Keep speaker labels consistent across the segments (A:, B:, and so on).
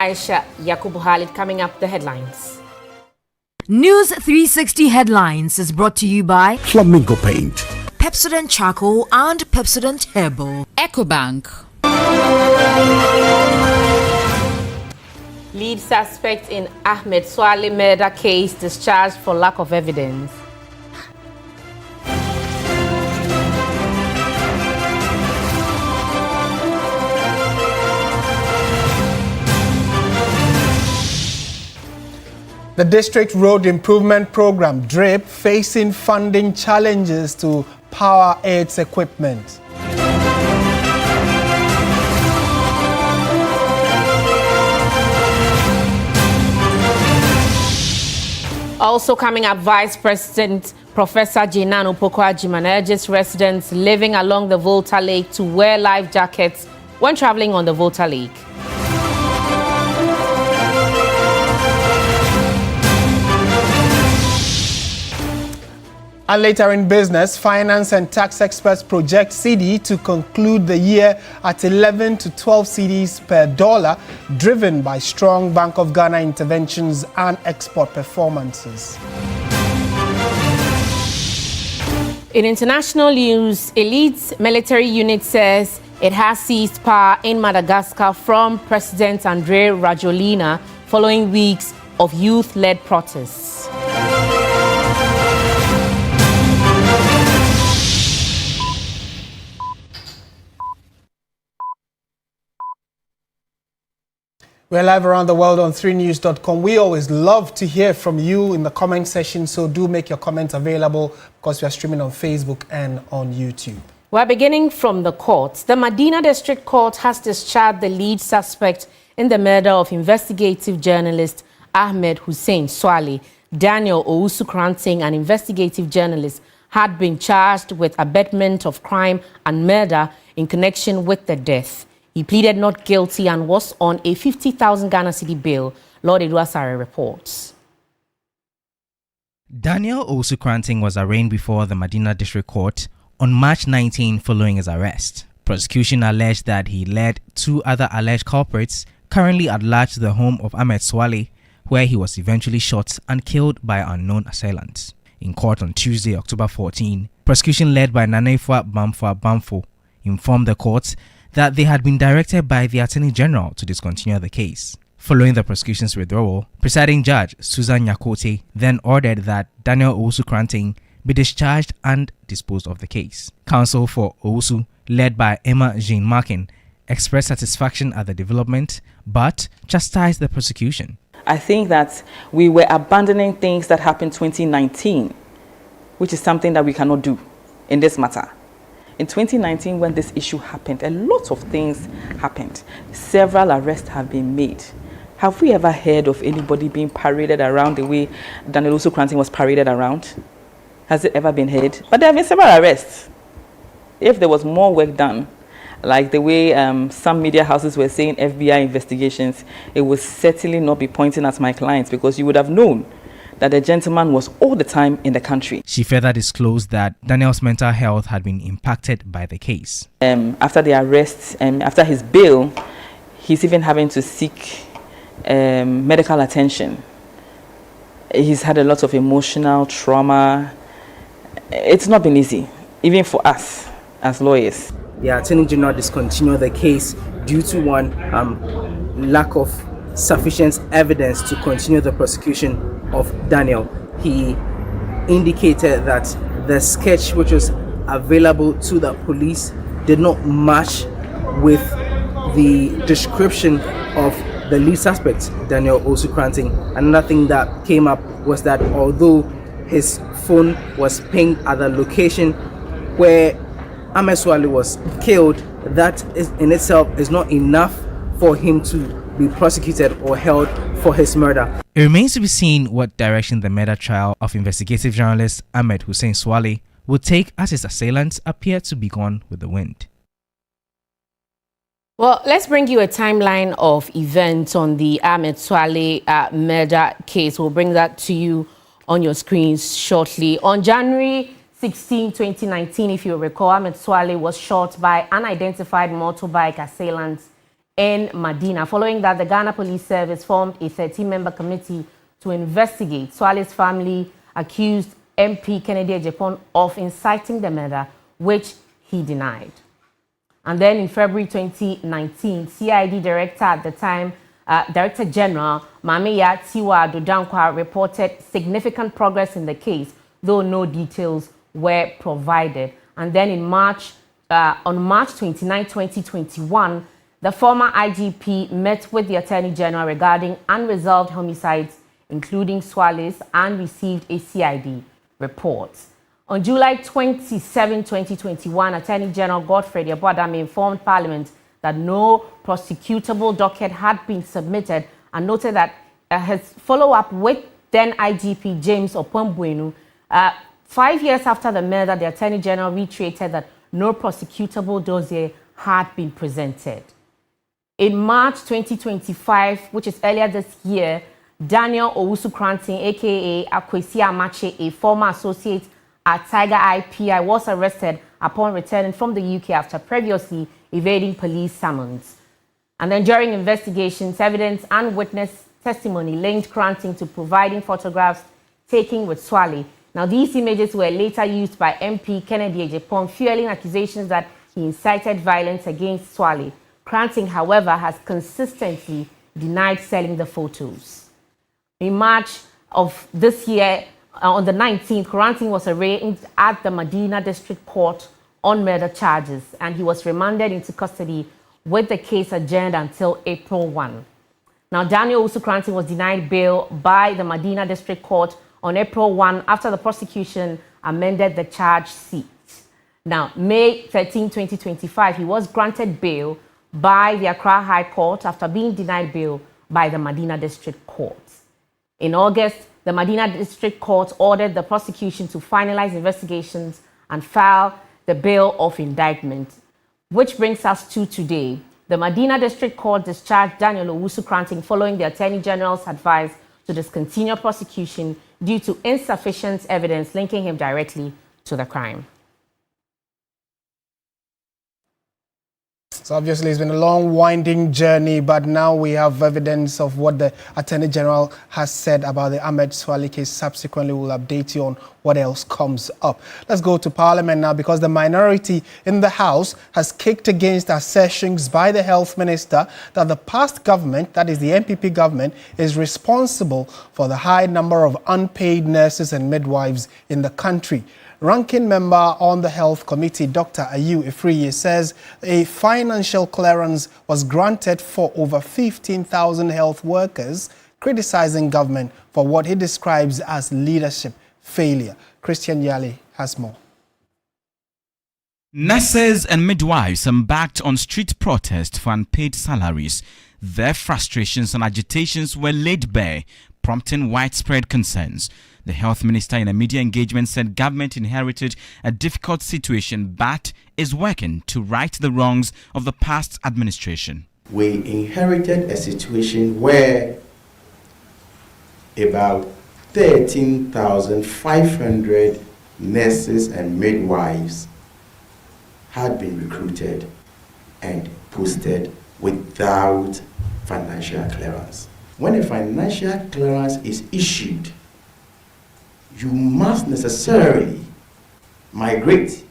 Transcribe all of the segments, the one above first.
A: Ayisha Yakubu coming up the headlines.
B: News360 Headlines is brought to you by
C: Flamingo Paint,
B: Pepsodent Charcoal and Pepsodent Herbal,
D: EcoBank.
A: Lead suspect in Ahmed Suale murder case discharged for lack of evidence.
E: The District Road Improvement Program, DRIP, facing funding challenges to power its equipment.
A: Also coming up, Vice President Professor Jinan Upokwa-Jiman urges residents living along the Volta Lake to wear life jackets when traveling on the Volta Lake.
E: And later in business, finance and tax experts project Cedi to conclude the year at 11 to 12 cedis per dollar, driven by strong Bank of Ghana interventions and export performances.
A: In international news, elite military unit says it has seized power in Madagascar from President André Rajoelina following weeks of youth-led protests.
E: We're live around the world on 3news.com. We always love to hear from you in the comment section, so do make your comments available because we are streaming on Facebook and on YouTube.
A: We're beginning from the courts. The Medina District Court has discharged the lead suspect in the murder of investigative journalist Ahmed Suale. Daniel Owusu-Kranting, an investigative journalist, had been charged with abetment of crime and murder in connection with the death. He pleaded not guilty and was on a 50,000 Ghana cedi bail, Lord Eduasare reports.
F: Daniel Owusu-Kranting was arraigned before the Medina District Court on March 19 following his arrest. Prosecution alleged that he led two other alleged culprits currently at large to the home of Ahmed Suale, where he was eventually shot and killed by unknown assailants. In court on Tuesday, October 14, prosecution led by Nanefwa Bamfo informed the court that they had been directed by the Attorney General to discontinue the case. Following the prosecution's withdrawal, presiding judge Susan Nyakote then ordered that Daniel Owusu-Kranting be discharged and disposed of the case. Counsel for Owusu, led by Emma Jean Markin, expressed satisfaction at the development but chastised the prosecution.
G: I think that we were abandoning things that happened 2019, which is something that we cannot do in this matter. In 2019, when this issue happened, a lot of things happened. Several arrests have been made. Have we ever heard of anybody being paraded around the way Daniel Owusu-Kranting was paraded around? Has it ever been heard? But there have been several arrests. If there was more work done, like the way some media houses were saying FBI investigations, it would certainly not be pointing at my clients because you would have known that the gentleman was all the time in the country.
F: She further disclosed that Daniel's mental health had been impacted by the case.
G: After the arrest, after his bail, he's even having to seek medical attention. He's had a lot of emotional trauma. It's not been easy, even for us as lawyers.
H: The Attorney General discontinued the case due to one, lack of sufficient evidence to continue the prosecution of Daniel. He indicated that the sketch which was available to the police did not match with the description of the lead suspect, Daniel Owusu-Kranting. Another thing that came up was that although his phone was pinged at the location where Ahmed Suale was killed, that is in itself is not enough for him to be prosecuted or held for his murder.
F: It remains to be seen what direction the murder trial of investigative journalist Ahmed Suale would take as his assailants appear to be gone with the wind.
A: Well, let's bring you a timeline of events on the Ahmed Suale murder case. We'll bring that to you on your screens shortly. On January 16, 2019, if you recall, Ahmed Suale was shot by unidentified motorbike assailants in Medina. Following that, the Ghana Police Service formed a 13-member committee to investigate. Suale's family accused MP Kennedy Ejapon of inciting the murder, which he denied. And then in February 2019, CID Director at the time, Director General Mamiya Tiwa Dodankwa reported significant progress in the case, though no details were provided. And then in on March 29, 2021, the former IGP met with the Attorney General regarding unresolved homicides, including Suale's, and received a CID report. On July 27, 2021, Attorney General Godfrey Yeboadame informed Parliament that no prosecutable docket had been submitted and noted that his follow-up with then IGP James Opombuenu, 5 years after the murder, the Attorney General reiterated that no prosecutable dossier had been presented. In March 2025, which is earlier this year, Daniel Owusu-Kranting, aka Akwesi Amache, a former associate at Tiger IPI, was arrested upon returning from the UK after previously evading police summons. And then during investigations, evidence and witness testimony linked Kranting to providing photographs taken with Suale. Now, these images were later used by MP Kennedy Ejapon, fueling accusations that he incited violence against Suale. Kranting, however, has consistently denied selling the photos. In March of this year, on the 19th, Kranting was arraigned at the Medina District Court on murder charges, and he was remanded into custody with the case adjourned until April 1. Now, Daniel Owusu-Kranting was denied bail by the Medina District Court on April 1 after the prosecution amended the charge sheet. Now, May 13, 2025, he was granted bail by the Accra High Court after being denied bail by the Medina District Court. In August, the Medina District Court ordered the prosecution to finalize investigations and file the bail of indictment, which brings us to today. The Medina District Court discharged Daniel Owusu-Kranting following the Attorney General's advice to discontinue prosecution due to insufficient evidence linking him directly to the crime.
E: So obviously it's been a long, winding journey, but now we have evidence of what the Attorney General has said about the Ahmed Suale case. Subsequently, we'll update you on what else comes up. Let's go to Parliament now, because the minority in the House has kicked against assertions by the Health Minister that the past government, that is the NPP government, is responsible for the high number of unpaid nurses and midwives in the country. Ranking member on the Health Committee, Dr. Ayu Ifriye, says a financial clearance was granted for over 15,000 health workers, criticizing government for what he describes as leadership failure. Christian Yale has more.
C: Nurses and midwives embarked on street protest for unpaid salaries. Their frustrations and agitations were laid bare, prompting widespread concerns. The health minister in a media engagement said government inherited a difficult situation but is working to right the wrongs of the past administration.
D: We inherited a situation where about 13,500 nurses and midwives had been recruited and posted without financial clearance. When a financial clearance is issued, you must necessarily migrate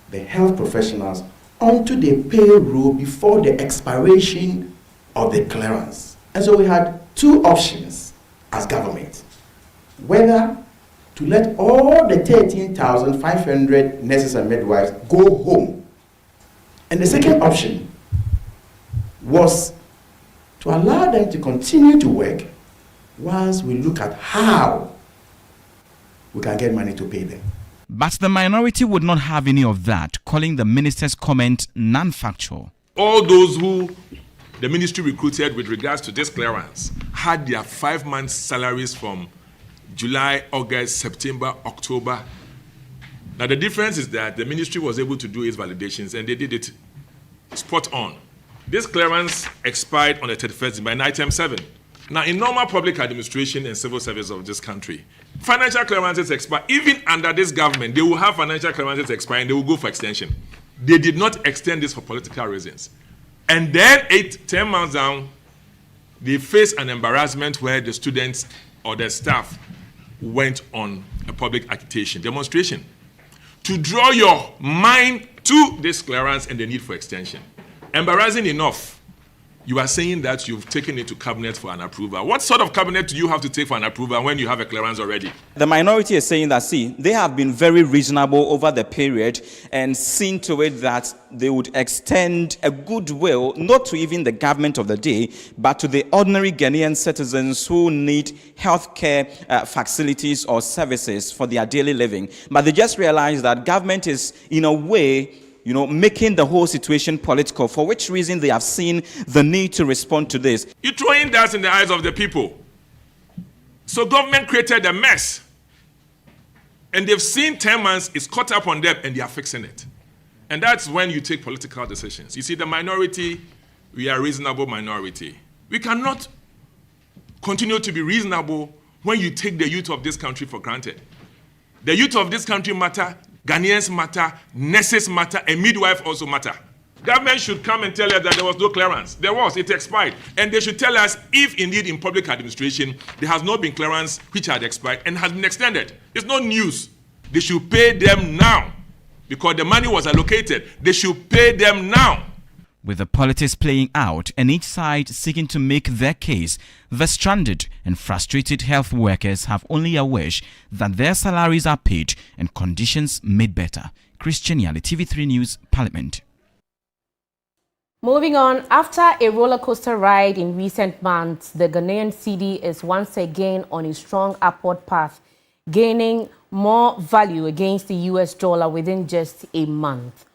D: the health professionals onto the payroll before the expiration of the clearance. And so we had two options as government: whether to let all the 13,500 nurses and midwives go home. And the second option was to allow them to continue to work whilst we look at how we can get money to pay them.
C: But the minority would not have any of that, calling the minister's comment non-factual.
I: All those who the ministry recruited with regards to this clearance had their 5 months salaries from July, August, September, October. Now the difference is that the ministry was able to do its validations and they did it spot on. This clearance expired on the 31st December in item 7. Now, in normal public administration and civil service of this country, financial clearances expire. Even under this government, they will have financial clearances expire and they will go for extension. They did not extend this for political reasons. And then 10 months down, they face an embarrassment where the students or the staff went on a public agitation, demonstration, to draw your mind to this clearance and the need for extension. Embarrassing enough, you are saying that you've taken it to cabinet for an approval. What sort of cabinet do you have to take for an approval when you have a clearance already?
J: The minority is saying that, see, they have been very reasonable over the period and seen to it that they would extend a goodwill, not to even the government of the day, but to the ordinary Ghanaian citizens who need healthcare facilities or services for their daily living. But they just realized that government is, in a way, making the whole situation political, for which reason they have seen the need to respond to this.
I: You're throwing that in the eyes of the people. So government created a mess. And they've seen 10 months, it's caught up on them, and they are fixing it. And that's when you take political decisions. You see, the minority, we are a reasonable minority. We cannot continue to be reasonable when you take the youth of this country for granted. The youth of this country matter, Ghanaians matter, nurses matter, and midwives also matter. Government should come and tell us that there was no clearance. There was, it expired. And they should tell us if indeed in public administration there has not been clearance which had expired and has been extended. It's not news. They should pay them now because the money was allocated. They should pay them now.
C: With the politics playing out and each side seeking to make their case, the stranded and frustrated health workers have only a wish that their salaries are paid and conditions made better. Christian Yali, TV3 News, Parliament.
A: Moving on, after a roller coaster ride in recent months, the Ghanaian Cedi is once again on a strong upward path, gaining more value against the US dollar within just a month.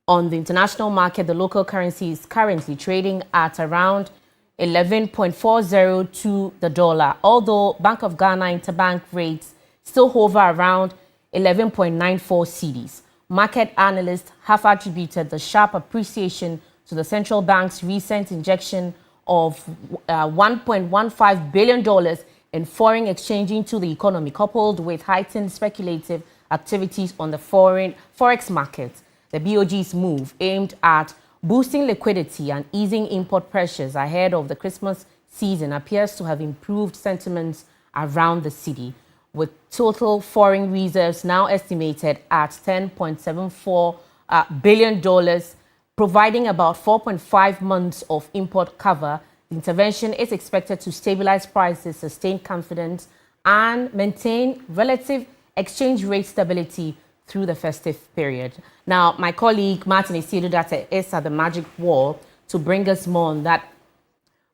A: On the international market, the local currency is currently trading at around 11.40 to the dollar, although Bank of Ghana interbank rates still hover around 11.94 cedis. Market analysts have attributed the sharp appreciation to the central bank's recent injection of $1.15 billion in foreign exchange into the economy, coupled with heightened speculative activities on the forex market. The BOG's move, aimed at boosting liquidity and easing import pressures ahead of the Christmas season, appears to have improved sentiments around the city, with total foreign reserves now estimated at $10.74 billion, providing about 4.5 months of import cover. The intervention is expected to stabilize prices, sustain confidence, and maintain relative exchange rate stability through the festive period. Now, my colleague Martin Asiedu-Dartey is at the magic wall to bring us more on that.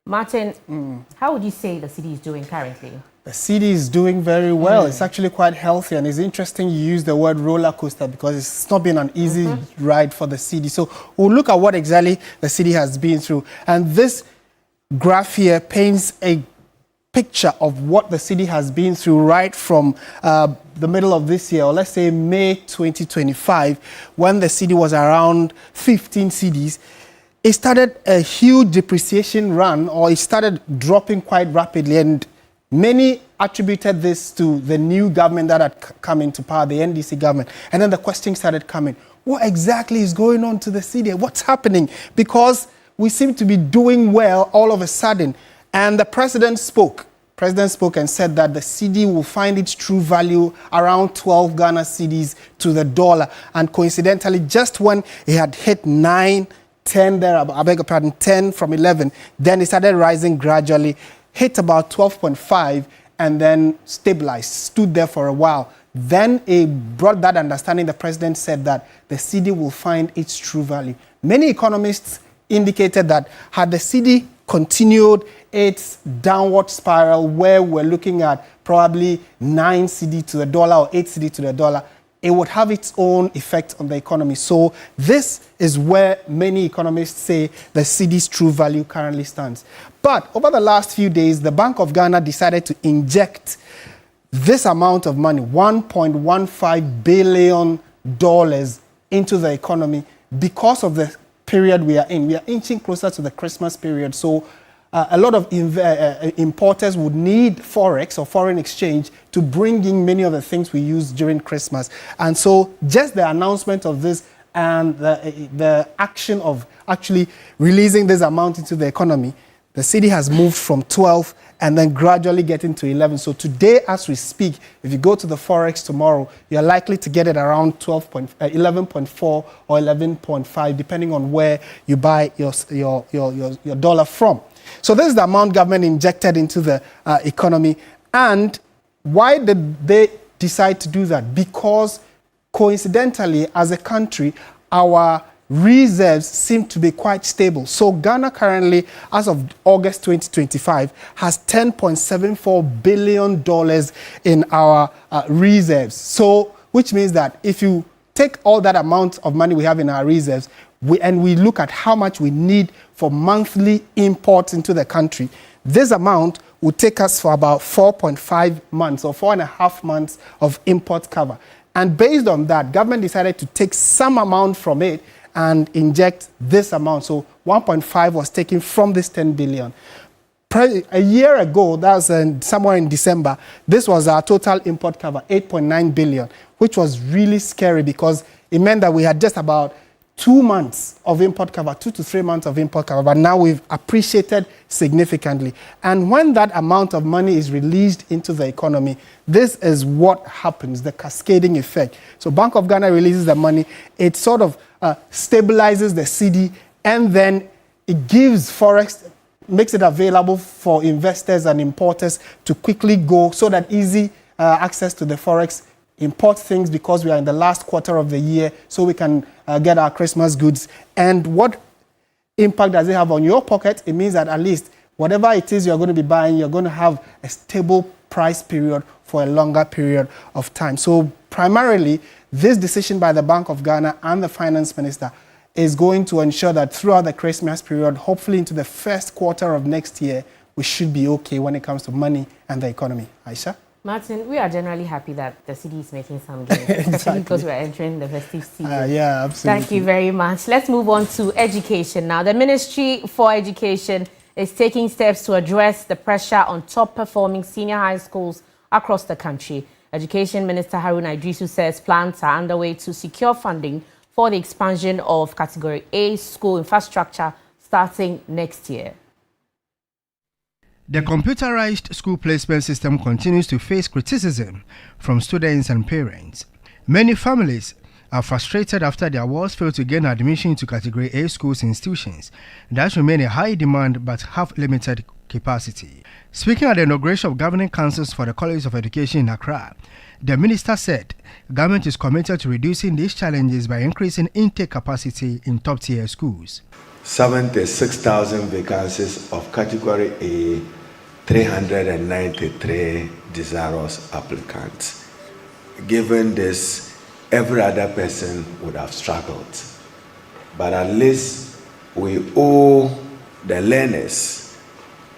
A: Martin, how would you say the city is doing currently?
E: The city is doing very well. It's actually quite healthy, and it's interesting you use the word roller coaster because it's not been an easy ride for the city. So we'll look at what exactly the city has been through. And this graph here paints a picture of what the city has been through right from the middle of this year, or let's say May 2025, when the city was around 15 cedis. It started a huge depreciation run, or it started dropping quite rapidly, and many attributed this to the new government that had come into power, the NDC government. And then the question started coming, what exactly is going on to the city? What's happening? Because we seem to be doing well all of a sudden. And the president spoke. And said that the cedi will find its true value around 12 Ghana cedis to the dollar. And coincidentally, just when it had hit 9, 10 there, I beg your pardon, 10 from 11, then it started rising gradually, hit about 12.5, and then stabilized, stood there for a while. Then it brought that understanding. The president said that the cedi will find its true value. Many economists indicated that had the cedi continued its downward spiral, where we're looking at probably 9 cedi to the dollar or 8 cedi to the dollar, it would have its own effect on the economy. So this is where many economists say the cedi's true value currently stands. But over the last few days, the Bank of Ghana decided to inject this amount of money, $1.15 billion into the economy because of the period we are in. We are inching closer to the Christmas period. So a lot of importers would need forex or foreign exchange to bring in many of the things we use during Christmas. And so just the announcement of this and the action of actually releasing this amount into the economy, the city has moved from 12 and then gradually getting to 11. So today, as we speak, if you go to the Forex tomorrow, you're likely to get it around 11.4 or 11.5, depending on where you buy your dollar from. So this is the amount government injected into the economy. And why did they decide to do that? Because coincidentally, as a country, our reserves seem to be quite stable. So Ghana currently, as of August 2025, has $10.74 billion in our reserves. So, which means that if you take all that amount of money we have in our reserves, we look at how much we need for monthly imports into the country, this amount would take us for about 4.5 months or 4.5 months of import cover. And based on that, government decided to take some amount from it and inject this amount. So 1.5 was taken from this 10 billion. A year ago, that was somewhere in December, this was our total import cover, 8.9 billion, which was really scary because it meant that we had just about 2 months of import cover, 2 to 3 months of import cover, but now we've appreciated significantly. And when that amount of money is released into the economy, this is what happens, the cascading effect. So Bank of Ghana releases the money, it sort of stabilizes the cedi, and then it gives Forex, makes it available for investors and importers to quickly go so that easy access to the Forex, import things because we are in the last quarter of the year so we can get our Christmas goods. And what impact does it have on your pocket? It means that at least whatever it is you're going to be buying, you're going to have a stable price period for a longer period of time. So primarily, this decision by the Bank of Ghana and the Finance Minister is going to ensure that throughout the Christmas period, hopefully into the first quarter of next year, we should be okay when it comes to money and the economy. Aisha?
A: Martin, we are generally happy that the city is making some gains, especially because we are entering the festive season.
E: Yeah, absolutely.
A: Thank you very much. Let's move on to education now. The Ministry for Education is taking steps to address the pressure on top-performing senior high schools across the country. Education Minister Haruna Idrisu says plans are underway to secure funding for the expansion of Category A school infrastructure starting next year.
K: The computerized school placement system continues to face criticism from students and parents. Many families are frustrated after their wards fail to gain admission to Category A schools institutions that remain in high demand but have limited capacity. Speaking at the inauguration of governing councils for the College of Education in Accra, the minister said government is committed to reducing these challenges by increasing intake capacity in top-tier schools.
L: 76,000 vacancies of Category A, 393 desirous applicants. Given this, every other person would have struggled. But at least we owe the learners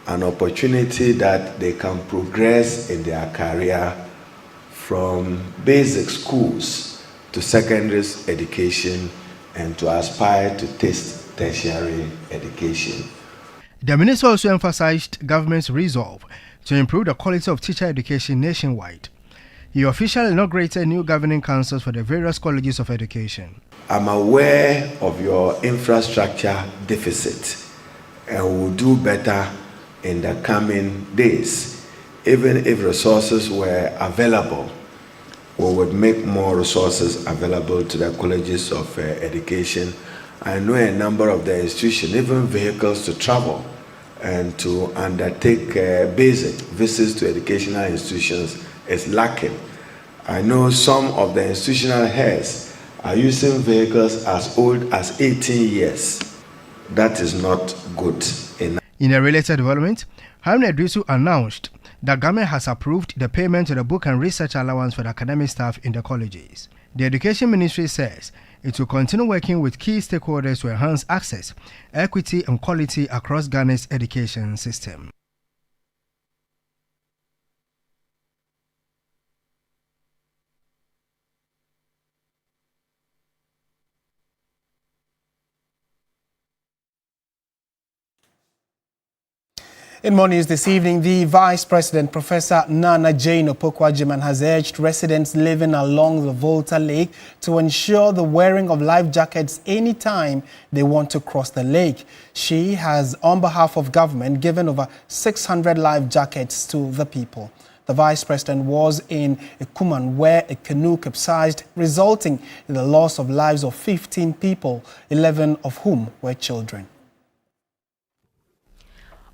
L: an opportunity that they can progress in their career from basic schools to secondary education and to aspire to taste tertiary education.
K: The minister also emphasized government's resolve to improve the quality of teacher education nationwide. He officially inaugurated new governing councils for the various colleges of education.
L: I'm aware of your infrastructure deficit and will do better in the coming days. Even if resources were available, we would make more resources available to the colleges of education. I know a number of the institutions, even vehicles to travel and to undertake basic visits to educational institutions is lacking. I know some of the institutional heads are using vehicles as old as 18 years. That is not good enough.
K: In a related development, Haruna Idrisu announced that government has approved the payment to the book and research allowance for the academic staff in the colleges. The Education Ministry says it will continue working with key stakeholders to enhance access, equity, and quality across Ghana's education system.
E: In more news this evening, the Vice President, Professor Nana Jane Opoku-Agyeman, has urged residents living along the Volta Lake to ensure the wearing of life jackets anytime they want to cross the lake. She has, on behalf of government, given over 600 life jackets to the people. The Vice President was in Ekuman, where a canoe capsized, resulting in the loss of lives of 15 people, 11 of whom were children.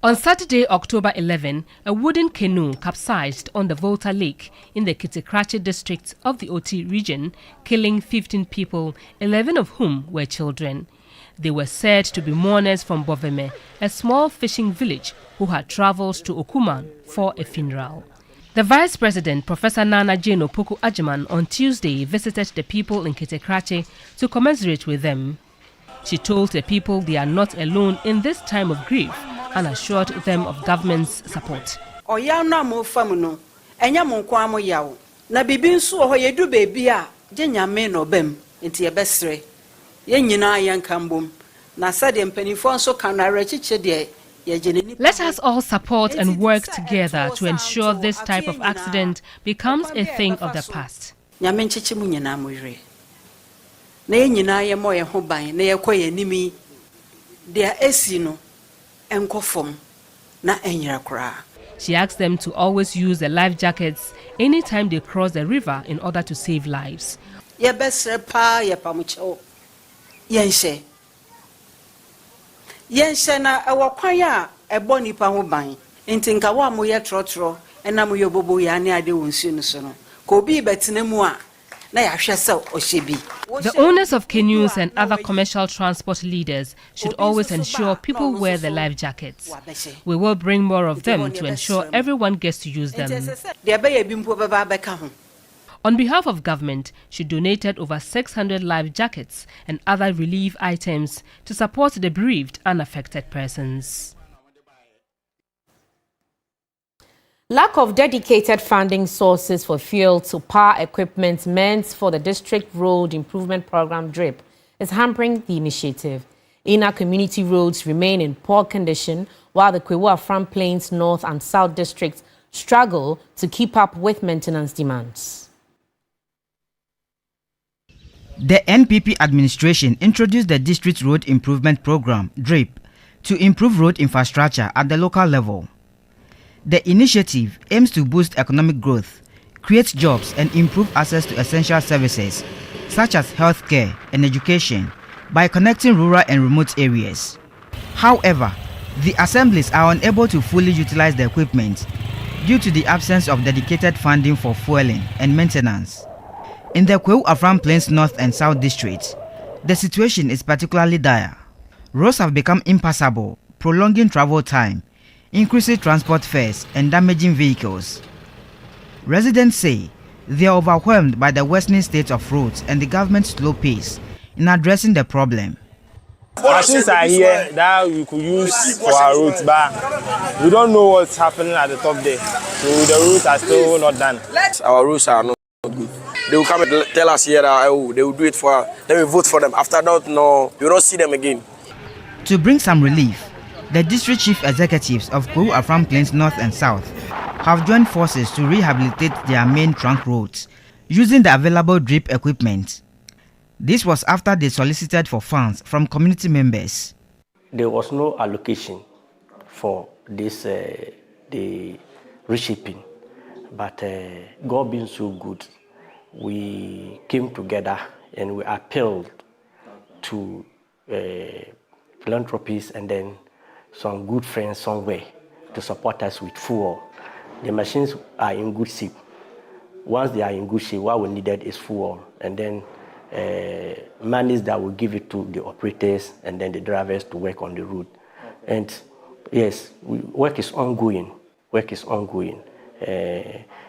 M: On Saturday, October 11, a wooden canoe capsized on the Volta Lake in the Kitikrachi district of the Oti region, killing 15 people, 11 of whom were children. They were said to be mourners from Boveme, a small fishing village, who had travelled to Okuman for a funeral. The Vice President, Professor Nana Jane Opoku-Agyeman, on Tuesday visited the people in Kitikrachi to commiserate with them. She told the people they are not alone in this time of grief and assured them of government's support. Let us all support and work together to ensure this type of accident becomes a thing of the past. She asked them to always use the life jackets anytime they cross the river in order to save lives. The owners of canoes and other commercial transport leaders should always ensure people wear the life jackets. We will bring more of them to ensure everyone gets to use them. On behalf of government, she donated over 600 life jackets and other relief items to support the bereaved and affected persons.
A: Lack of dedicated funding sources for fuel to power equipment meant for the District Road Improvement Program DRIP is hampering the initiative. Inner community roads remain in poor condition, while the Kwewu-Afram Plains North and South districts struggle to keep up with maintenance demands.
N: The NPP administration introduced the District Road Improvement Program DRIP to improve road infrastructure at the local level. The initiative aims to boost economic growth, create jobs and improve access to essential services such as healthcare and education by connecting rural and remote areas. However, the assemblies are unable to fully utilize the equipment due to the absence of dedicated funding for fueling and maintenance. In the Kwewu-Afram Plains North and South districts, the situation is particularly dire. Roads have become impassable, prolonging travel time, increasing transport fares and damaging vehicles. Residents say they are overwhelmed by the worsening state of roads and the government's slow pace in addressing the problem.
O: Machines are here that we could use for our routes, but we don't know what's happening at the top there. So the routes are still not done.
P: Our routes are not good. They will come and tell us here that they will do it for us. Then we vote for them. After that, no, we don't see them again.
N: To bring some relief, the district chief executives of Kwewu-Afram Plains North and South have joined forces to rehabilitate their main trunk roads using the available DRIP equipment. This was after they solicited for funds from community members.
Q: There was no allocation for this the reshaping, but God being so good, we came together and we appealed to philanthropists and then some good friends somewhere to support us with fuel. The machines are in good shape. Once they are in good shape, what we needed is fuel, and then monies that will give it to the operators and then the drivers to work on the road. And yes, work is ongoing. Work is ongoing.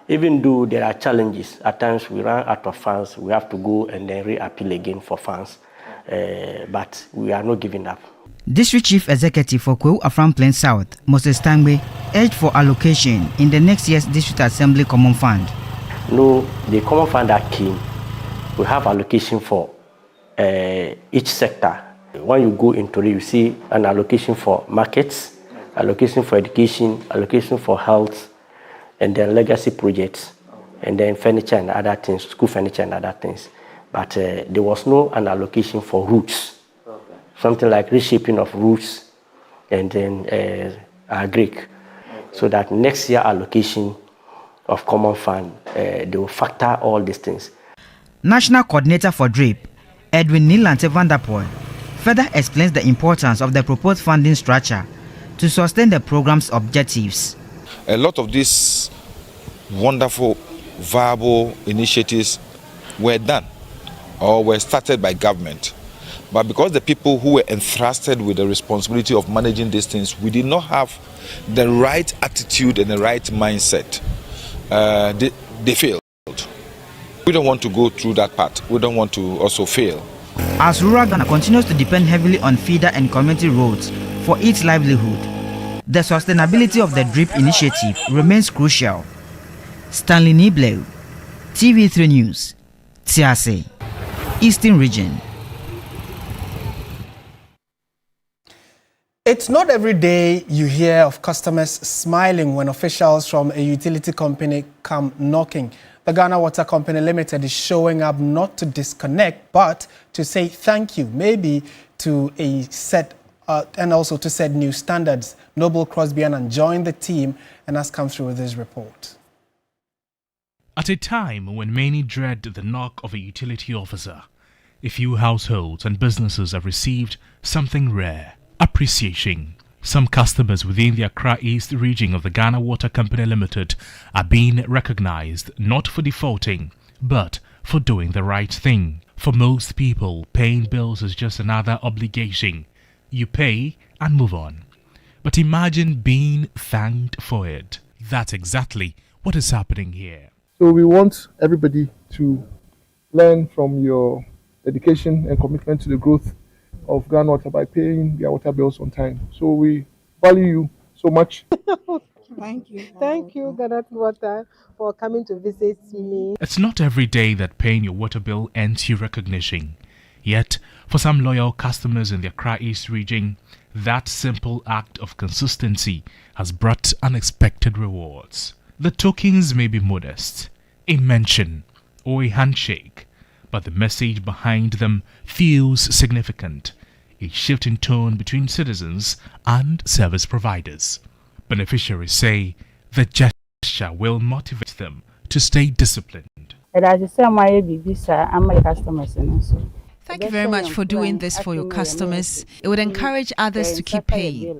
Q: Even though there are challenges, at times we run out of funds, we have to go and then re-appeal again for funds. But we are not giving up.
N: District Chief Executive for Kwewu-Afram Plains South, Moses Tangbe, urged for allocation in the next year's District Assembly Common Fund.
Q: No, the Common Fund that came, we have allocation for each sector. When you go into it, you see an allocation for markets, allocation for education, allocation for health, and then legacy projects, and then furniture and other things, school furniture and other things. But there was no an allocation for routes, something like reshaping of routes, and then Greek, so that next year allocation of common fund, they will factor all these things.
N: National Coordinator for DRIP, Edwin Nilante Vanderpoel, further explains the importance of the proposed funding structure to sustain the program's objectives.
R: A lot of these wonderful, viable initiatives were done or were started by government. But because the people who were entrusted with the responsibility of managing these things, we did not have the right attitude and the right mindset, they failed. We don't want to go through that part. We don't want to also fail.
N: As rural Ghana continues to depend heavily on feeder and community roads for its livelihood, the sustainability of the DRIP initiative remains crucial. Stanley Niblew, TV3 News, Tiase, Eastern Region.
E: It's not every day you hear of customers smiling when officials from a utility company come knocking. The Ghana Water Company Limited is showing up not to disconnect, but to say thank you, maybe to a set and also to set new standards. Noble Crosby and joined the team and has come through with this report.
S: At a time when many dread the knock of a utility officer, a few households and businesses have received something rare: appreciation. Some customers within the Accra East region of the Ghana Water Company Limited are being recognized not for defaulting, but for doing the right thing. For most people, paying bills is just another obligation. You pay and move on. But imagine being thanked for it. That's exactly what is happening here.
T: So we want everybody to learn from your dedication and commitment to the growth of Ghana Water by paying their water bills on time. So we value you so much.
U: Thank you, Ghana Water, for coming to visit me.
S: It's not every day that paying your water bill earns you recognition. Yet, for some loyal customers in the Accra East region, that simple act of consistency has brought unexpected rewards. The tokens may be modest, a mention or a handshake, but the message behind them feels significant, a shift in tone between citizens and service providers. Beneficiaries say the gesture will motivate them to stay disciplined.
V: Thank you very much for doing this for your customers. It would encourage others to keep paying.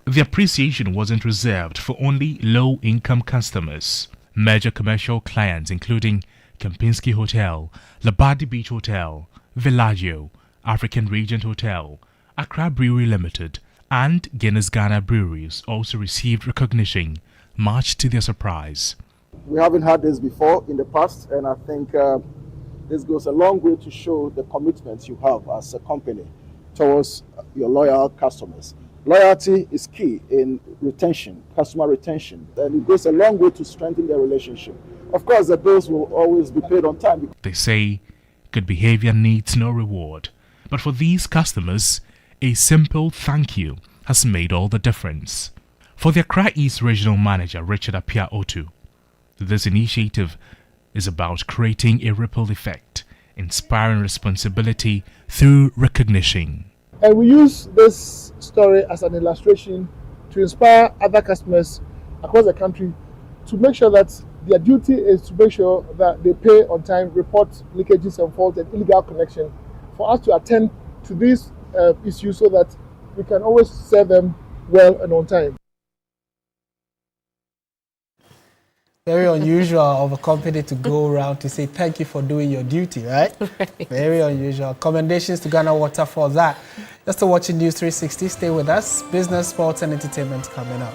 S: The appreciation wasn't reserved for only low-income customers. Major commercial clients including Kempinski Hotel, Labadi Beach Hotel, Villaggio, African Regent Hotel, Accra Brewery Limited, and Guinness Ghana Breweries also received recognition, much to their surprise.
W: We haven't had this before in the past, and I think this goes a long way to show the commitment you have as a company towards your loyal customers. Loyalty is key in retention, customer retention, and it goes a long way to strengthen their relationship. Of course, the bills will always be paid on time.
S: They say good behavior needs no reward, but for these customers, a simple thank you has made all the difference. For the Accra East Regional Manager Richard Apia Otu, this initiative is about creating a ripple effect, inspiring responsibility through recognition.
T: And we use this story as an illustration to inspire other customers across the country to make sure that their duty is to make sure that they pay on time, report leakages and faults and illegal connection, for us to attend to these issues so that we can always serve them well and on time.
E: Very unusual of a company to go around to say thank you for doing your duty, right? Very unusual. Commendations to Ghana Water for that. Just to watch News 360, stay with us. Business, sports and entertainment coming up.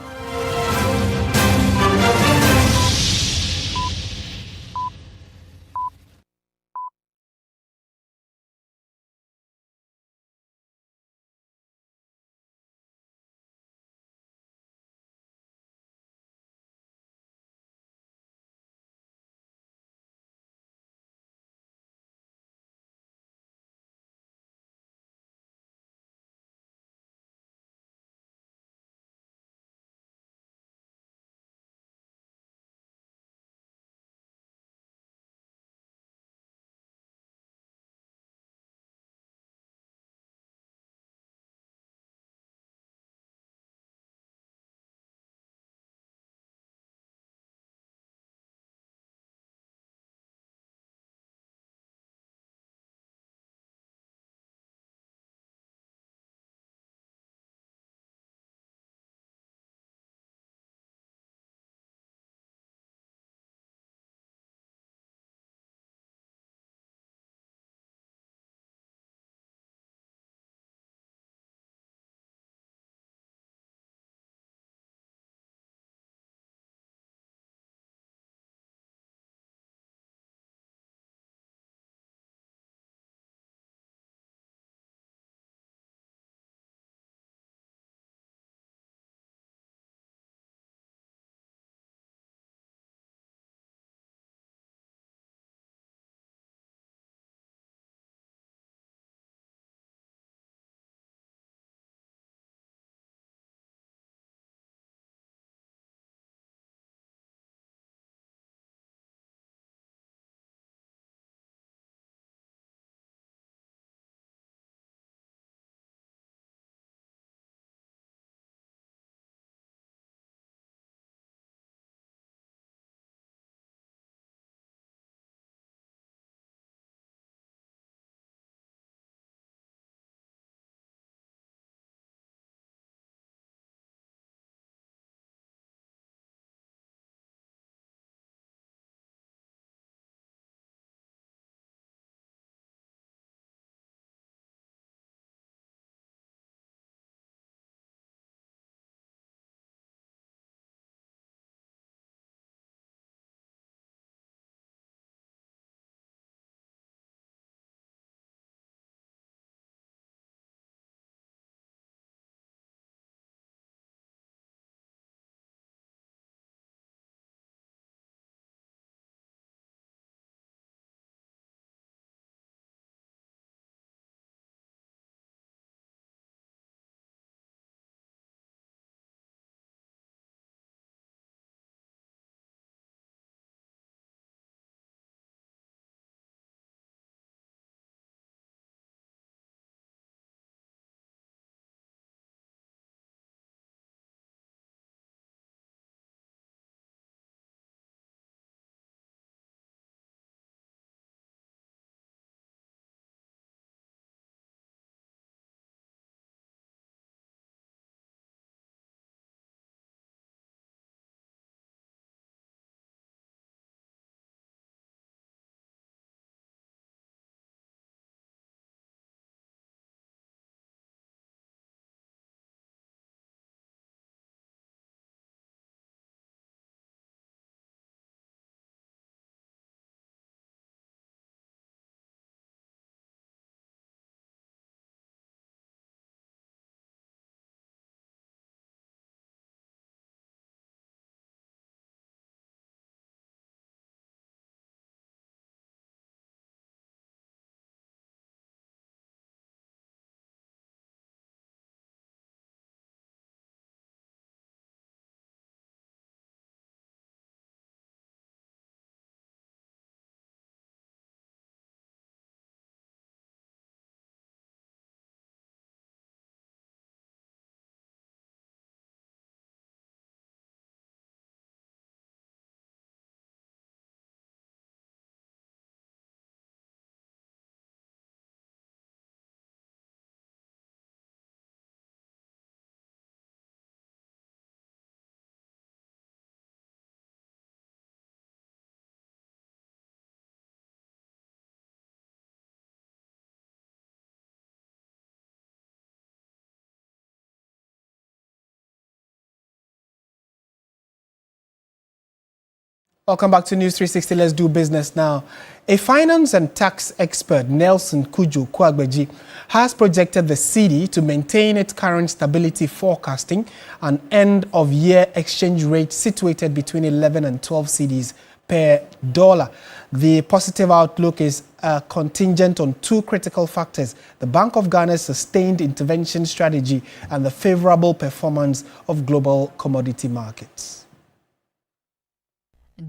E: Welcome back to News 360. Let's do business now. A finance and tax expert, Nelson Kujo Kwagbeji, has projected the Cedi to maintain its current stability, forecasting an end-of-year exchange rate situated between 11 and 12 cedis per dollar. The positive outlook is contingent on two critical factors: the Bank of Ghana's sustained intervention strategy and the favorable performance of global commodity markets.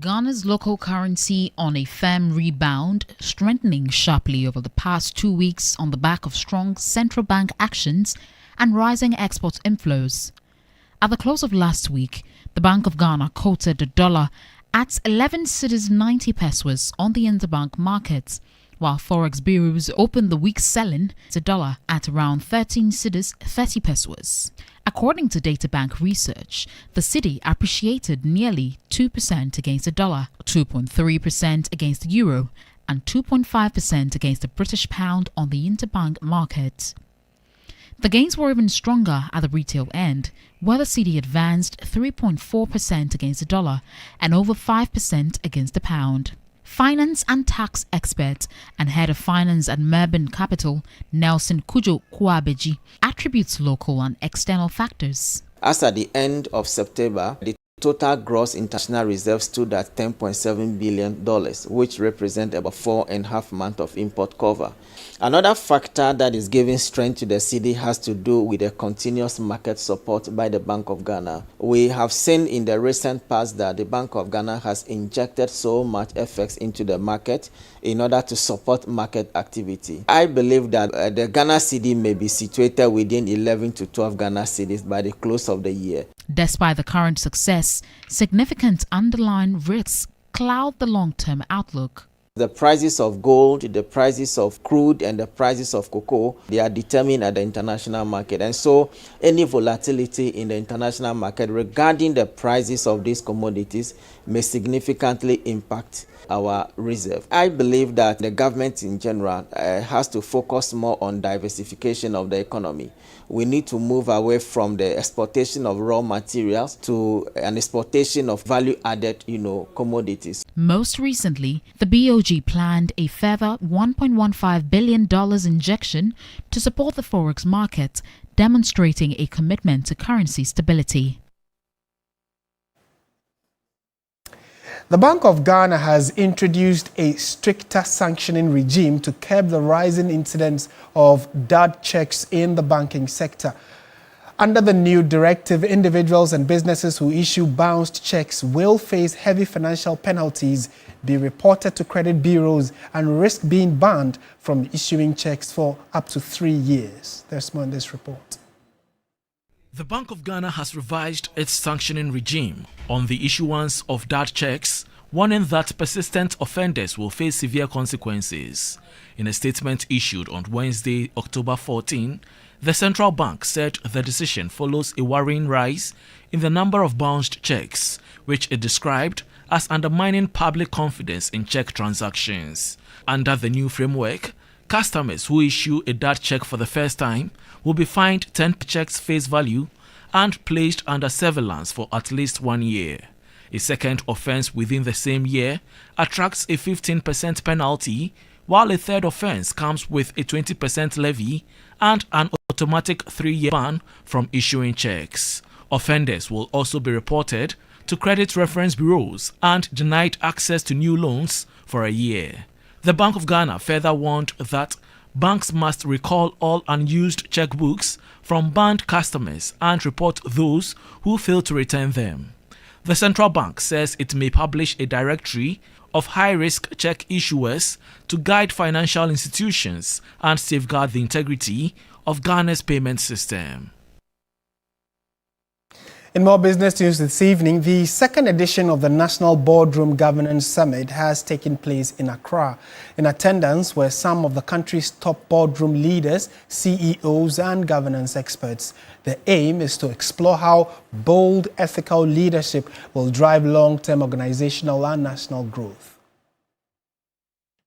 B: Ghana's local currency on a firm rebound, strengthening sharply over the past 2 weeks on the back of strong central bank actions and rising export inflows. At the close of last week, the Bank of Ghana quoted the dollar at 11 cedis 90 pesos on the interbank markets, while forex bureaus opened the week selling the dollar at around 13 cedis 30 pesos. According to Databank research, the Cedi appreciated nearly 2% against the dollar, 2.3% against the euro, and 2.5% against the British pound on the interbank market. The gains were even stronger at the retail end, where the Cedi advanced 3.4% against the dollar and over 5% against the pound. Finance and tax expert and head of finance at Merben Capital, Nelson Kujo Kwagbeji, attributes local and external factors.
G: As at the end of September, the total gross international reserves stood at $10.7 billion, which represent about 4.5 months of import cover. Another factor that is giving strength to the Cedi has to do with the continuous market support by the Bank of Ghana. We have seen in the recent past that the Bank of Ghana has injected so much FX into the market in order to support market activity. I believe that the Ghana Cedi may be situated within 11 to 12 Ghana Cedis by the close of the year.
B: Despite the current success, significant underlying risks cloud the long-term outlook.
G: The prices of gold, the prices of crude, and the prices of cocoa, they are determined at the international market. And so any volatility in the international market regarding the prices of these commodities may significantly impact our reserve. I believe that the government in general has to focus more on diversification of the economy. We need to move away from the exportation of raw materials to an exportation of value-added, commodities.
B: Most recently, the BOG planned a further $1.15 billion injection to support the forex market, demonstrating a commitment to currency stability.
E: The Bank of Ghana has introduced a stricter sanctioning regime to curb the rising incidence of dud checks in the banking sector. Under the new directive, individuals and businesses who issue bounced checks will face heavy financial penalties, be reported to credit bureaus, and risk being banned from issuing checks for up to 3 years. There's more in this report.
H: The Bank of Ghana has revised its sanctioning regime on the issuance of dud checks, warning that persistent offenders will face severe consequences. In a statement issued on Wednesday, October 14, the central bank said the decision follows a worrying rise in the number of bounced checks, which it described as undermining public confidence in check transactions. Under the new framework, customers who issue a dud check for the first time will be fined 10 checks face value and placed under surveillance for at least 1 year. A second offense within the same year attracts a 15% penalty, while a third offense comes with a 20% levy and an automatic 3-year ban from issuing checks. Offenders will also be reported to credit reference bureaus and denied access to new loans for a year. The Bank of Ghana further warned that banks must recall all unused checkbooks from banned customers and report those who fail to return them. The central bank says it may publish a directory of high-risk check issuers to guide financial institutions and safeguard the integrity of Ghana's payment system.
E: In more business news this evening, the second edition of the National Boardroom Governance Summit has taken place in Accra. In attendance were some of the country's top boardroom leaders, CEOs, and governance experts. The aim is to explore how bold ethical leadership will drive long-term organizational and national growth.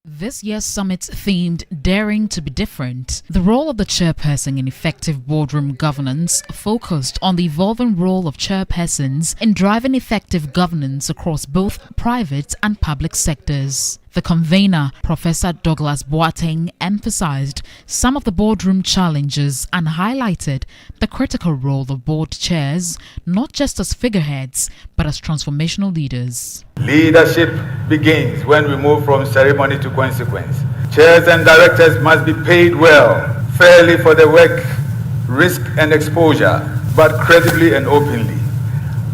B: This year's summit themed Daring to be Different. The role of the chairperson in effective boardroom governance focused on the evolving role of chairpersons in driving effective governance across both private and public sectors. The convener, Professor Douglas Boateng, emphasized some of the boardroom challenges and highlighted the critical role of board chairs, not just as figureheads, but as transformational leaders.
D: Leadership begins when we move from ceremony to consequence. Chairs and directors must be paid well, fairly for their work, risk and exposure, but credibly and openly.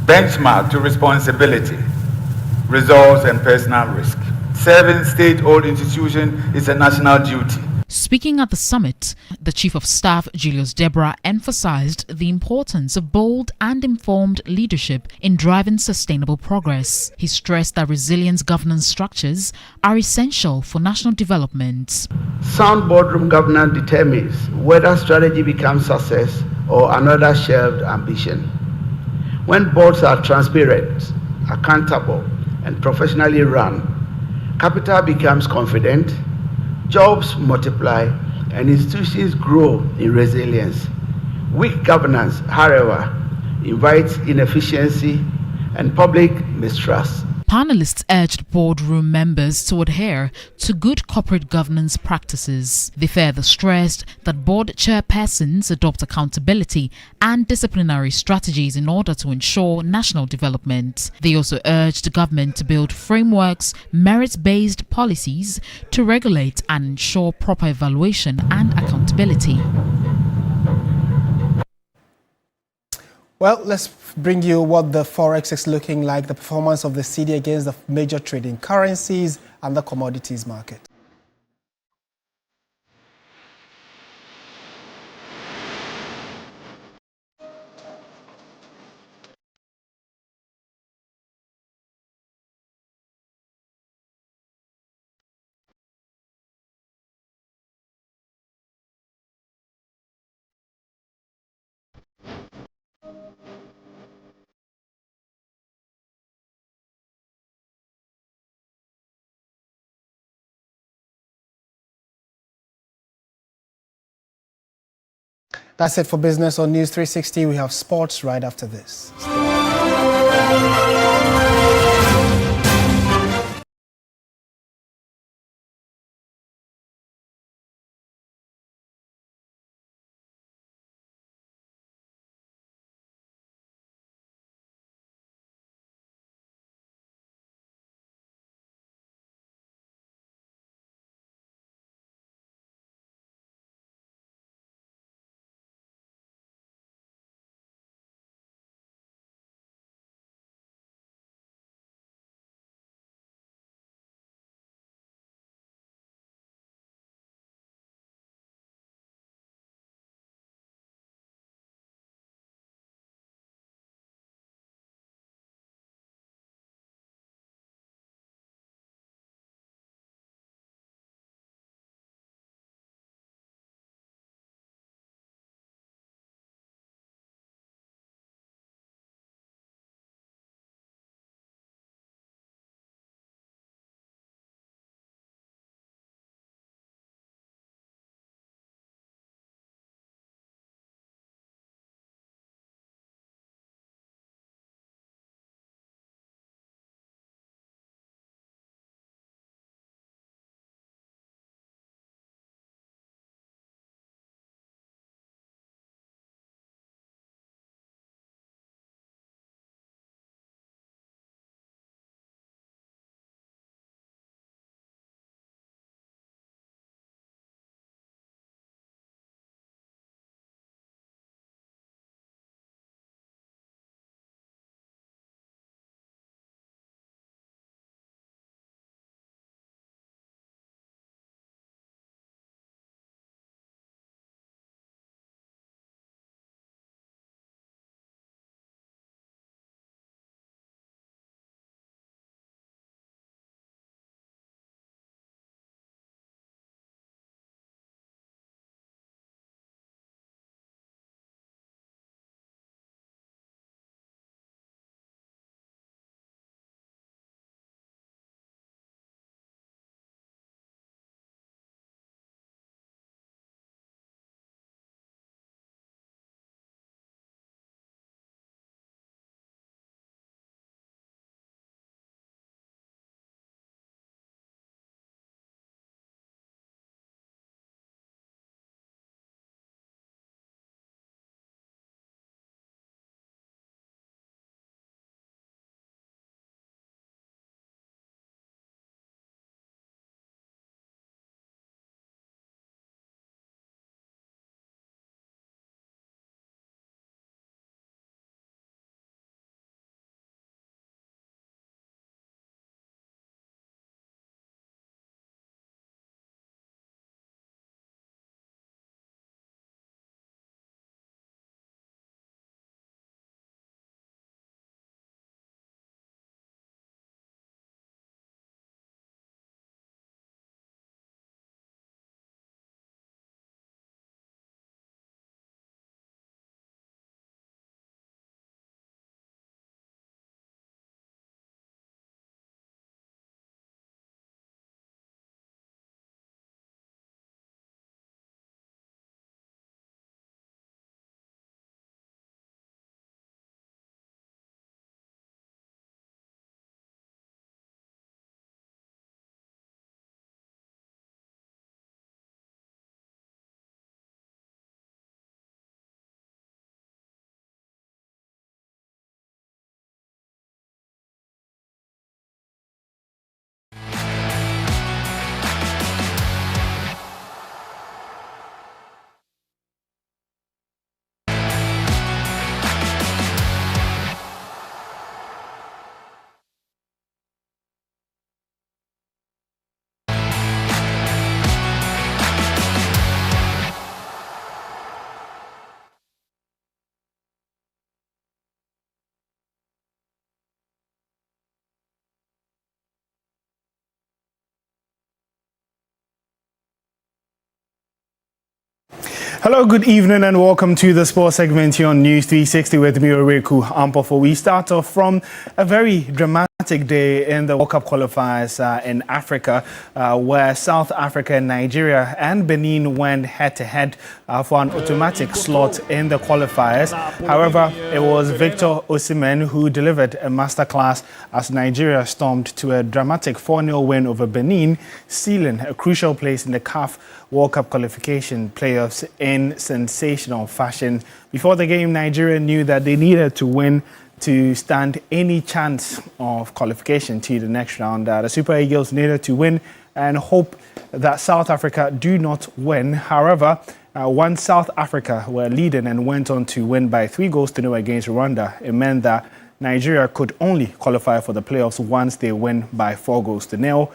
D: Benchmark to responsibility, results and personal risk. Serving state-owned institutions is a national duty.
B: Speaking at the summit, the Chief of Staff, Julius Deborah, emphasized the importance of bold and informed leadership in driving sustainable progress. He stressed that resilient governance structures are essential for national development.
F: Sound boardroom governance determines whether strategy becomes success or another shelved ambition. When boards are transparent, accountable, and professionally run, capital becomes confident, jobs multiply, and institutions grow in resilience. Weak governance, however, invites inefficiency and public mistrust.
B: Panelists urged boardroom members to adhere to good corporate governance practices. They further stressed that board chairpersons adopt accountability and disciplinary strategies in order to ensure national development. They also urged the government to build frameworks, merit-based policies to regulate and ensure proper evaluation and accountability.
E: Well, let's bring you what the Forex is looking like, the performance of the Cedi against the major trading currencies and the commodities market. That's it for business on News 360. We have sports right after this. Hello, good evening and welcome to the sports segment here on News 360 with me, Oreku Ampofo. We start off from a very dramatic day in the World Cup qualifiers in Africa, where South Africa, Nigeria and Benin went head-to-head for an automatic slot in the qualifiers. However, it was Victor Osimhen who delivered a masterclass as Nigeria stormed to a dramatic 4-0 win over Benin, sealing a crucial place in the CAF World Cup qualification playoffs in sensational fashion. Before the game, Nigeria knew that they needed to win to stand any chance of qualification to the next round. The Super Eagles needed to win and hope that South Africa do not win. However, once South Africa were leading and went on to win by 3-0 against Rwanda, it meant that Nigeria could only qualify for the playoffs once they win by 4-0.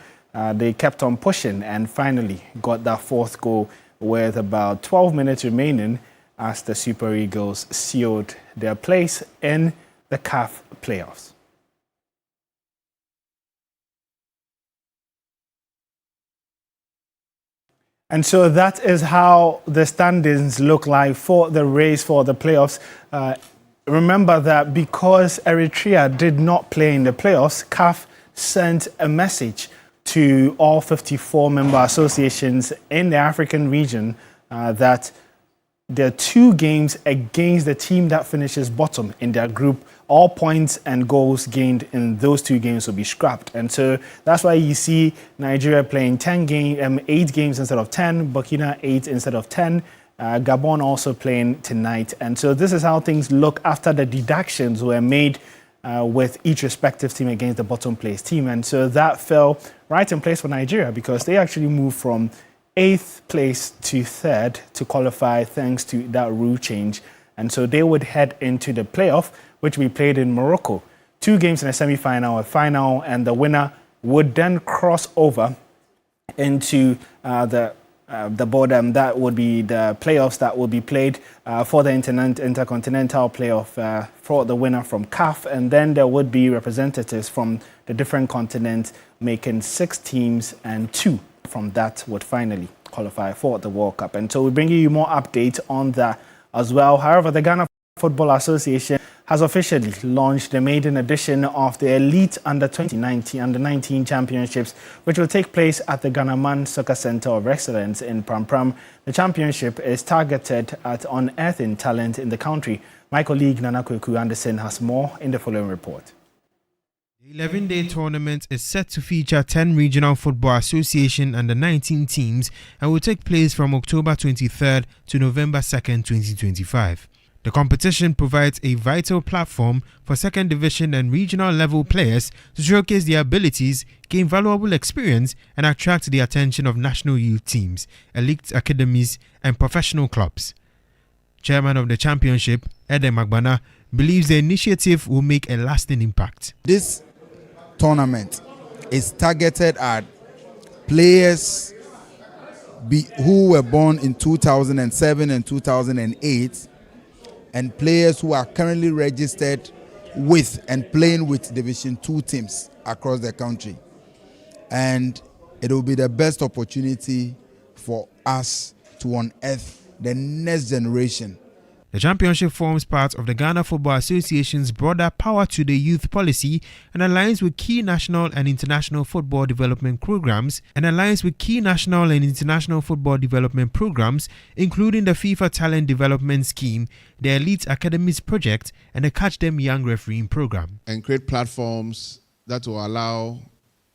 E: They kept on pushing and finally got that fourth goal with about 12 minutes remaining as the Super Eagles sealed their place in the CAF playoffs. And so that is how the standings look like for the race for the playoffs. Remember that because Eritrea did not play in the playoffs, CAF sent a message to all 54 member associations in the African region that there are 2 games against the team that finishes bottom in their group. All points and goals gained in those 2 games will be scrapped. And so that's why you see Nigeria playing 8 games instead of 10, Burkina 8 instead of 10, Gabon also playing tonight. And so this is how things look after the deductions were made with each respective team against the bottom place team. And so that fell right in place for Nigeria because they actually moved from 8th place to 3rd to qualify thanks to that rule change. And so they would head into the playoff, which we played in Morocco. 2 games in a semi-final, a final, and the winner would then cross over into the border. That would be the playoffs that will be played for the intercontinental playoff for the winner from CAF. And then there would be representatives from the different continents making 6 teams, and 2 from that would finally qualify for the World Cup. And so we're bringing you more updates on that as well. However, the Ghana Football Association has officially launched the maiden edition of the Elite Under-19 Championships, which will take place at the Ghana Soccer Center of Excellence in Pram Pram. The championship is targeted at unearthing talent in the country. My colleague Nana Kweku Anderson has more in the following report.
C: The 11-day tournament is set to feature 10 regional football association under-19 teams and will take place from October 23rd to November 2nd, 2025. The competition provides a vital platform for second division and regional level players to showcase their abilities, gain valuable experience, and attract the attention of national youth teams, elite academies, and professional clubs. Chairman of the championship, Ede Magbana, believes the initiative will make a lasting impact.
I: This tournament is targeted at players who were born in 2007 and 2008 and players who are currently registered with and playing with Division 2 teams across the country. And it will be the best opportunity for us to unearth the next generation.
C: The championship forms part of the Ghana Football Association's broader Power to the Youth policy and aligns with key national and international football development programs, including the FIFA Talent Development Scheme, the Elite Academies Project, and the Catch Them Young Refereeing Program.
J: And create platforms that will allow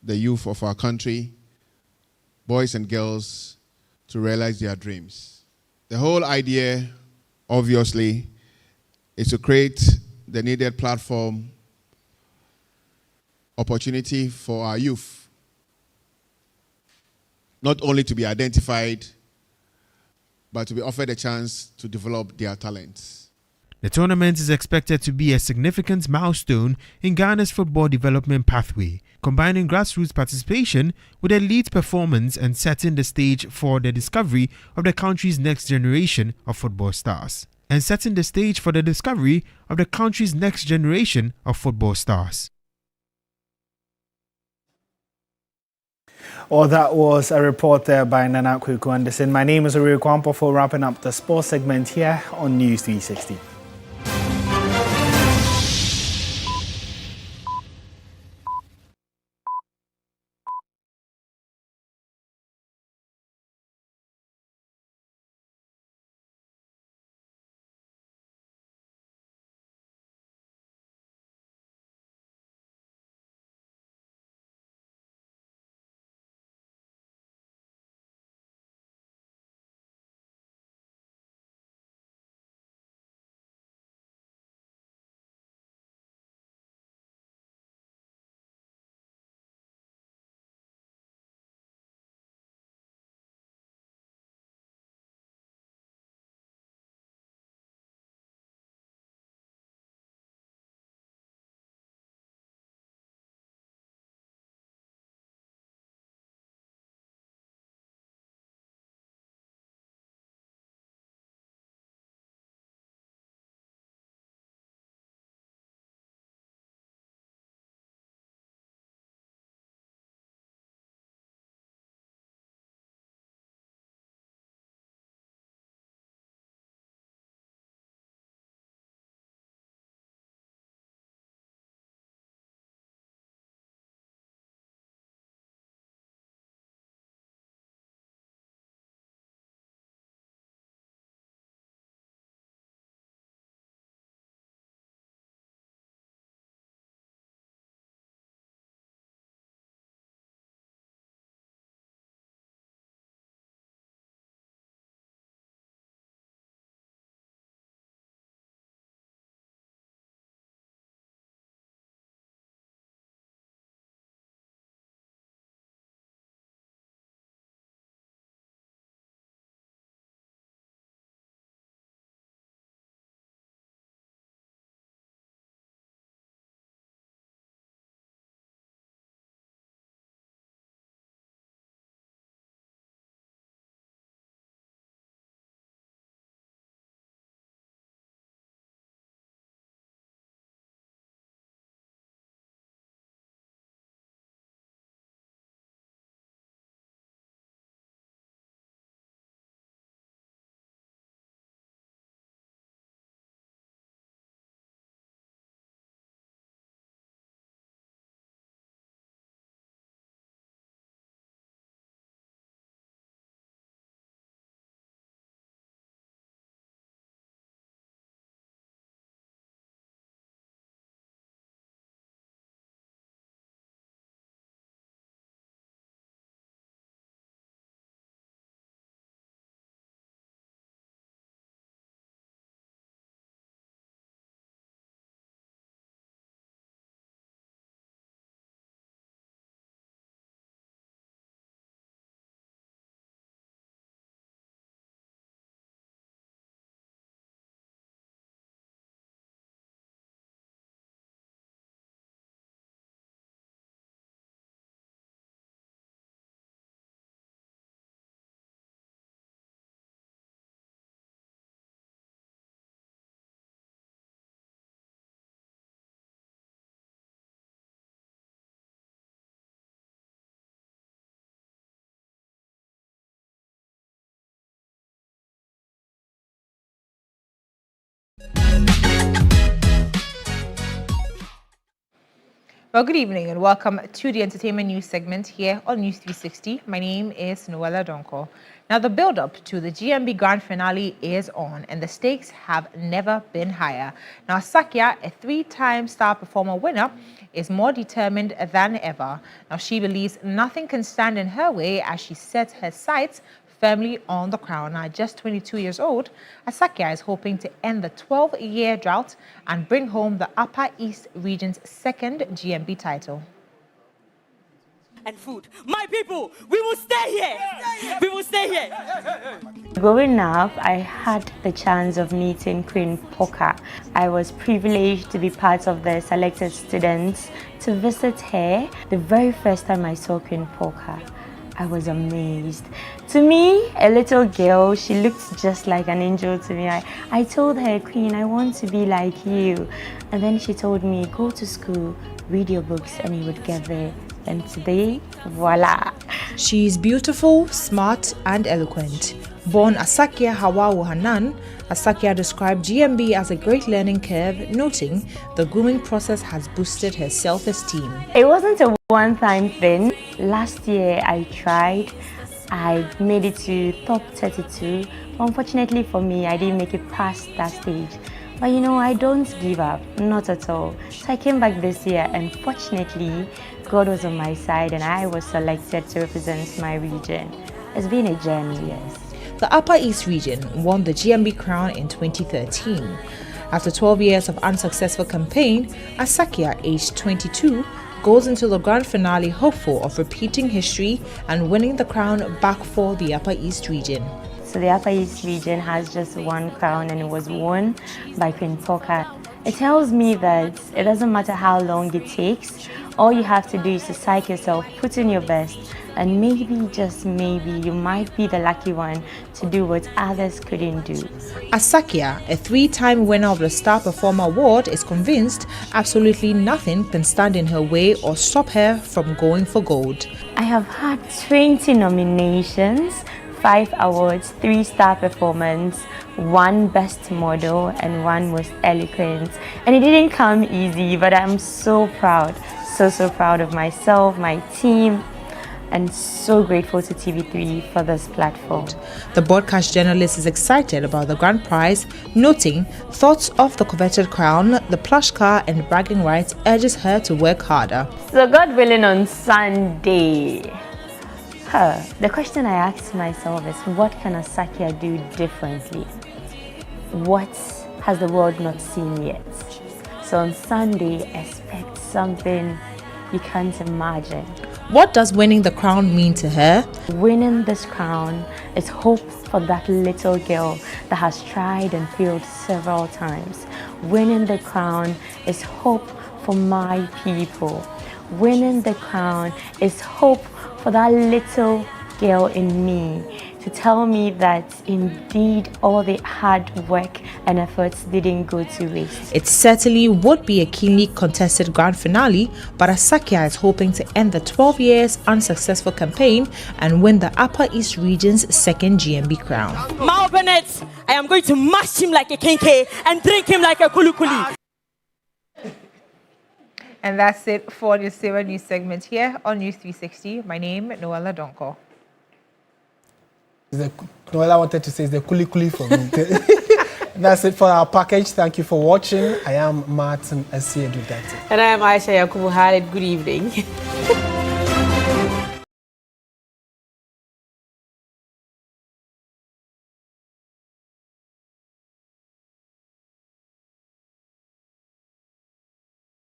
J: the youth of our country, boys and girls, to realize their dreams. The whole idea, obviously, is to create the needed platform, opportunity for our youth, not only to be identified, but to be offered a chance to develop their talents.
C: The tournament is expected to be a significant milestone in Ghana's football development pathway, combining grassroots participation with elite performance and setting the stage for the discovery of the country's next generation of football stars.
K: Or that was a report there by Nana Kweku Anderson. My name is Ori Kwampo for wrapping up the sports segment here on News 360.
L: Well, good evening and welcome to the entertainment news segment here on News 360. My name is Noella Donko. Now, the build-up to the GMB Grand Finale is on and the stakes have never been higher. Now, Sakia, a three-time Star Performer winner, is more determined than ever. Now, she believes nothing can stand in her way as she sets her sights firmly on the crown. Now, just 22 years old, Asakia is hoping to end the 12-year drought and bring home the Upper East region's second GMB title.
M: And food. My people, we will stay here. We will stay here.
X: Growing up, I had the chance of meeting Queen Poka. I was privileged to be part of the selected students to visit her. The very first time I saw Queen Poka, I was amazed. To me, a little girl, she looked just like an angel to me. I told her, Queen, I want to be like you. And then she told me, go to school, read your books, and you would get there. And today, voila.
L: She is beautiful, smart, and eloquent. Born Asakia Hawawu Hanan, Asakia described GMB as a great learning curve, noting the grooming process has boosted her self-esteem.
X: It wasn't a one-time thing. Last year I tried. I made it to top 32. Unfortunately for me, I didn't make it past that stage. But you know, I don't give up, not at all. So I came back this year and fortunately, God was on my side and I was selected to represent my region. It's been a journey, yes.
L: The Upper East region won the GMB crown in 2013. After 12 years of unsuccessful campaign, Asakia, aged 22, goes into the grand finale hopeful of repeating history and winning the crown back for the Upper East region.
X: So the Upper East region has just one crown and it was won by Queen Poker. It tells me that it doesn't matter how long it takes, all you have to do is to psych yourself, put in your best, and maybe, just maybe, you might be the lucky one to do what others couldn't do.
L: Asakia, a 3-time winner of the Star Performer Award, is convinced absolutely nothing can stand in her way or stop her from going for gold.
X: I have had 20 nominations, 5 awards, 3 Star Performance, 1 Best Model, and 1 Most Eloquent. And it didn't come easy, but I'm so proud, so proud of myself, my team, and so grateful to TV3 for this platform.
L: The broadcast journalist is excited about the grand prize, noting thoughts of the coveted crown, the plush car, and bragging rights urges her to work harder.
X: So God willing, on Sunday, the question I asked myself is, what can Asakia do differently? What has the world not seen yet? So on Sunday, expect something you can't imagine.
L: What does winning the crown mean to her?
X: Winning this crown is hope for that little girl that has tried and failed several times. Winning the crown is hope for my people. Winning the crown is hope for that little girl in me, to tell me that indeed all the hard work and efforts didn't go to waste.
L: It certainly would be a keenly contested grand finale, but Asakia is hoping to end the 12 years unsuccessful campaign and win the Upper East region's 2nd GMB crown.
M: Mao Bennett, I am going to mash him like a kenke and drink him like a kulukuli.
L: And that's it for the 7 News segment here on News 360. My name is Noella Donko.
E: Noella wanted to say it's the kuli for me. That's it for our package. Thank you for watching. I am Martin Asiedu-Dartey.
M: And I am Ayisha Yakubu. Good evening.